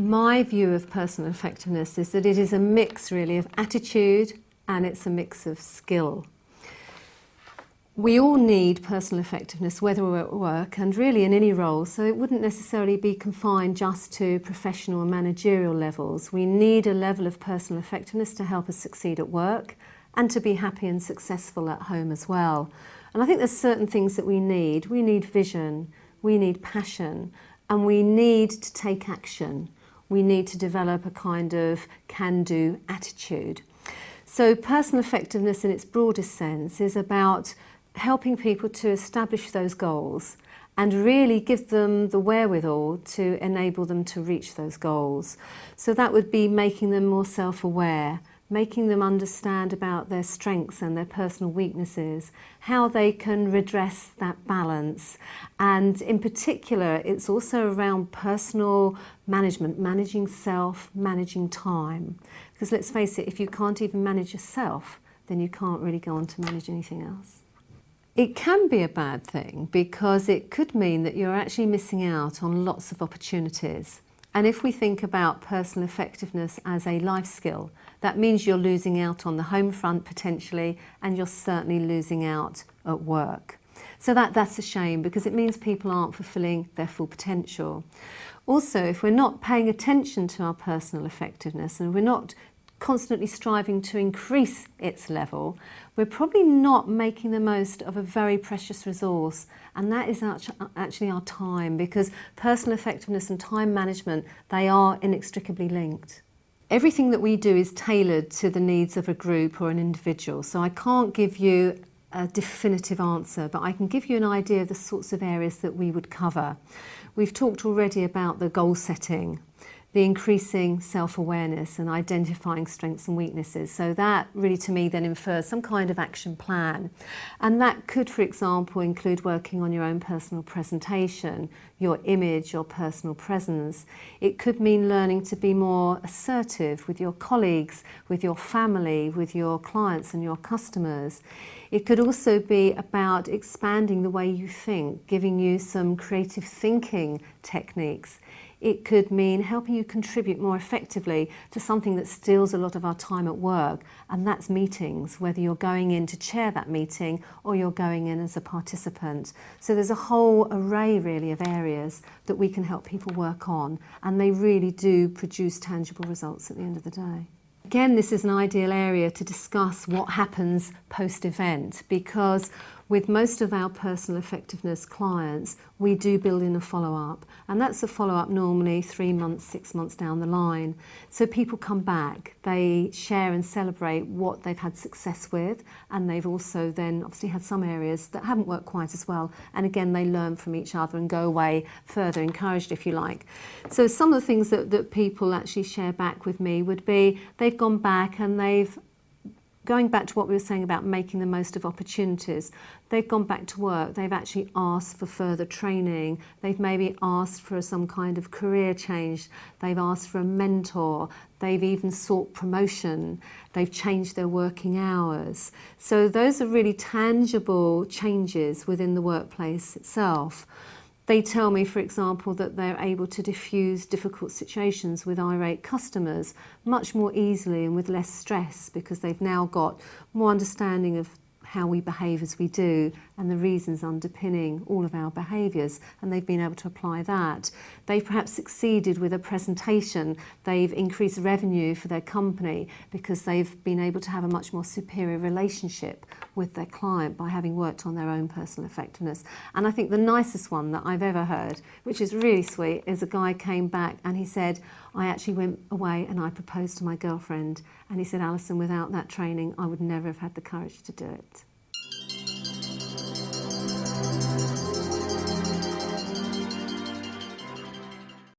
My view of personal effectiveness is that it is a mix really of attitude and it's a mix of skill. We all need personal effectiveness, whether we're at work and really in any role, so it wouldn't necessarily be confined just to professional and managerial levels. We need a level of personal effectiveness to help us succeed at work and to be happy and successful at home as well. And I think there's certain things that we need. We need vision, we need passion, and we need to take action. We need to develop a kind of can-do attitude. So personal effectiveness in its broadest sense is about helping people to establish those goals and really give them the wherewithal to enable them to reach those goals. So that would be making them more self-aware, making them understand about their strengths and their personal weaknesses, how they can redress that balance. And in particular, it's also around personal management, managing self, managing time. Because let's face it, if you can't even manage yourself, then you can't really go on to manage anything else. It can be a bad thing because it could mean that you're actually missing out on lots of opportunities. And if we think about personal effectiveness as a life skill, that means you're losing out on the home front potentially, and you're certainly losing out at work. So that's a shame because it means people aren't fulfilling their full potential. Also, if we're not paying attention to our personal effectiveness and we're not constantly striving to increase its level, we're probably not making the most of a very precious resource, and that is actually our time, because personal effectiveness and time management, they are inextricably linked. Everything that we do is tailored to the needs of a group or an individual, so I can't give you a definitive answer, but I can give you an idea of the sorts of areas that we would cover. We've talked already about the goal setting, the increasing self-awareness and identifying strengths and weaknesses. So that really to me then infers some kind of action plan. And that could, for example, include working on your own personal presentation, your image, your personal presence. It could mean learning to be more assertive with your colleagues, with your family, with your clients and your customers. It could also be about expanding the way you think, giving you some creative thinking techniques. It could mean helping you contribute more effectively to something that steals a lot of our time at work, and that's meetings, whether you're going in to chair that meeting or you're going in as a participant. So there's a whole array really of areas that we can help people work on, and they really do produce tangible results at the end of the day. Again, this is an ideal area to discuss what happens post-event, because with most of our personal effectiveness clients, we do build in a follow-up, and that's a follow-up normally 3 months, 6 months down the line. So people come back, they share and celebrate what they've had success with, and they've also then obviously had some areas that haven't worked quite as well, and again they learn from each other and go away further encouraged, if you like. So some of the things that people actually share back with me would be they've gone back and going back to what we were saying about making the most of opportunities, they've gone back to work, they've actually asked for further training, they've maybe asked for some kind of career change, they've asked for a mentor, they've even sought promotion, they've changed their working hours. So those are really tangible changes within the workplace itself. They tell me, for example, that they're able to diffuse difficult situations with irate customers much more easily and with less stress, because they've now got more understanding of how we behave as we do and the reasons underpinning all of our behaviours, and they've been able to apply that. They've perhaps succeeded with a presentation, they've increased revenue for their company because they've been able to have a much more superior relationship with their client by having worked on their own personal effectiveness. And I think the nicest one that I've ever heard, which is really sweet, is a guy came back and he said, I actually went away and I proposed to my girlfriend, and he said, Alison, without that training I would never have had the courage to do it.